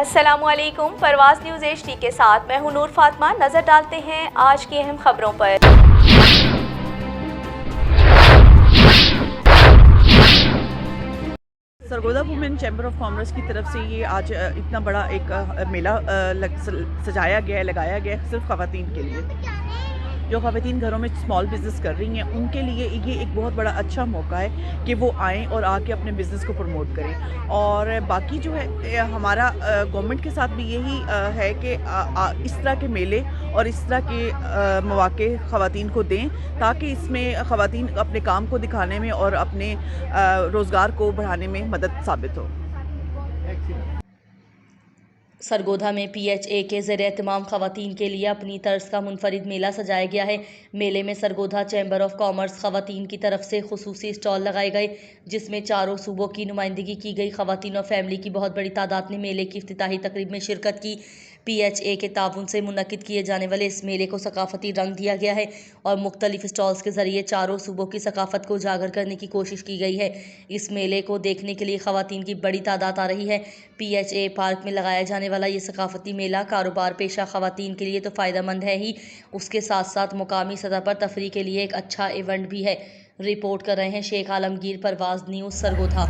अस्सलामुअलैकुम। परवाज़ news HD के साथ मैं हूं नूर फातिमा। नज़र डालते हैं आज की अहम खबरों पर। Sargodha women chamber of commerce की तरफ से ये आज इतना बड़ा एक मेला सजाया गया है, लगाया गया है सिर्फ ख़वातीन के लिए। जो ख़वातीन घरों में स्मॉल बिज़नेस कर रही हैं उनके लिए ये एक बहुत बड़ा अच्छा मौका है कि वो आएँ और आके अपने बिज़नेस को प्रमोट करें। और बाकी जो है हमारा गवर्नमेंट के साथ भी यही है कि इस तरह के मेले और इस तरह के मौक़े ख़वातीन को दें ताकि इसमें ख़वातीन अपने काम को दिखाने में और अपने रोज़गार को बढ़ाने में मदद साबित हो। सरगोधा में PHA के ज़रिए तमाम ख़वातीन के लिए अपनी तर्ज का मुनफरिद मेला सजाया गया है। मेले में सरगोधा चैम्बर ऑफ कॉमर्स ख़वातीन की तरफ से खुसूसी स्टॉल लगाए गए, जिसमें चारों सूबों की नुमाइंदगी की गई। ख़वातीन और फैमिली की बहुत बड़ी तादाद ने मेले की इफ्तिताही तकरीब में शिरकत की। PHA के ताउन से मुनक्किद किए जाने वाले इस मेले को सकाफती रंग दिया गया है और मुख्तलिफ स्टॉल्स के ज़रिए चारों सूबों की सकाफत को उजागर करने की कोशिश की गई है। इस मेले को देखने के लिए ख़वातीन की बड़ी तादाद आ रही है। PHA पार्क में लगाया जाने वाला ये सकाफती मेला कारोबार पेशा ख़वातीन के लिए तो फ़ायदेमंद है ही, उसके साथ साथ मुकामी सतह पर तफरी के लिए एक अच्छा इवेंट भी है। रिपोर्ट कर रहे हैं शेख आलमगीर, परवाज़ न्यूज़, सरगोधा।